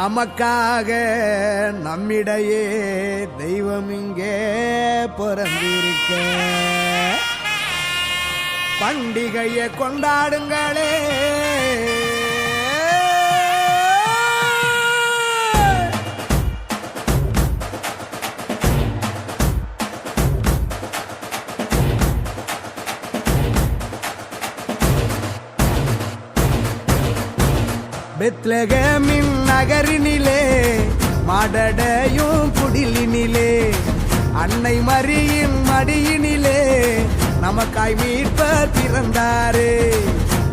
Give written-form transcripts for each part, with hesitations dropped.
நமக்காக நம்மிடையே தெய்வம் இங்கே பிறந்திருக்க பண்டிகையை கொண்டாடுங்களே. பெத்லகேமின் நகரினிலே மாடடையும் குடிலினிலே அன்னை மரியின் மடியினிலே நமக்காய் மீட்பர் பிறந்தாரே.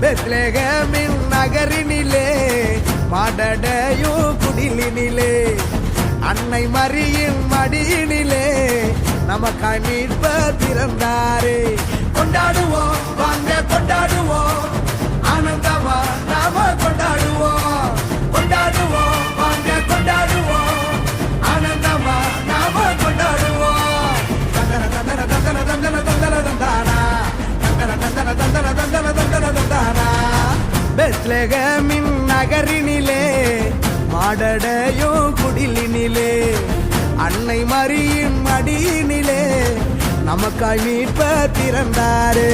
பெத்லகேமின் நகரினிலே மாடடையும் குடிலினிலே அன்னை மரியின் மடியினிலே நமக்காய் மீட்பர் பிறந்தாரே. கொண்டாடுவோம் வாங்க கொண்டாடுவோம், ஆனந்தமா நாம கொண்டாடுவோம். கொண்டாடுவோம் வாங்க கொண்டாடுவோம், ஆனந்தமா நாம கொண்டாடுவோம். தந்தன தந்தன தந்தன தந்தன தந்தன தந்தானா, தந்தன தந்தன தந்தன தந்தன தந்தன தந்தானா. பெத்லகேமின் நகரினிலே மாடடையும் குடிலினிலே அன்னை மரியின் மடியினிலே நமக்காய் மீட்பர் பிறந்தாரே.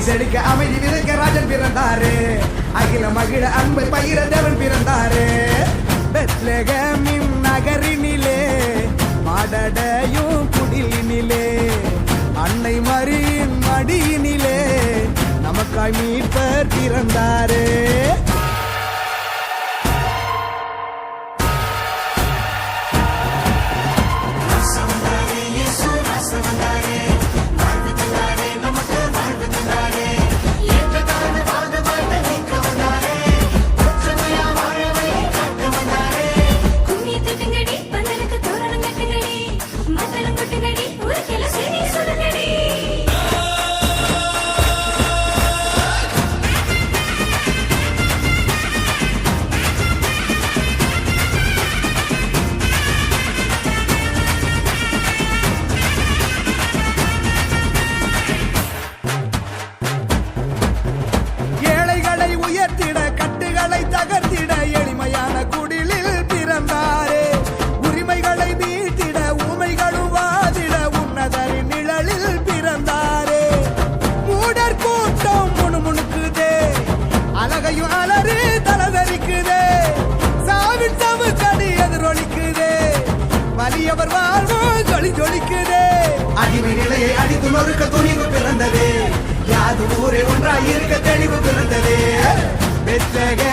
செழிக்க அமைதி விதைக்க ராஜன் பிறந்தாரே, அகில மகிழ அன்பை பகிர தேவன் பிறந்தாரே. பெத்லகேமின் நகரினிலே மாடடையும் குடிலினிலே அன்னை மரியின் மடியினிலே நமக்காய் மீட்பர் பிறந்தாரே. உயர்த்திட கட்டுகளை தகர்த்திட எளிமையான குடிலில் பிறந்தாரே. உரிமைகளை மீட்டிட ஊமைகளும் வாதிட உன்னதரின் நிழலில் பிறந்தாரே. மூடர் கூட்டம் முணுமுணுக்குதே, அழகையும் அலறி தலதரிக்குதே. சாவின் சவுக்கடி எதிரொலிக்குதே, வலியவர் வாழ்வோ ஜொலி ஜொலிக்குதே. அடிமை நிலையை அடித்து நொறுக்க துணிவு பிறந்ததே, யாது ஊரே ஒன்றாய் இருக்க தெளிவு பிறந்ததே. பெத்லகேம்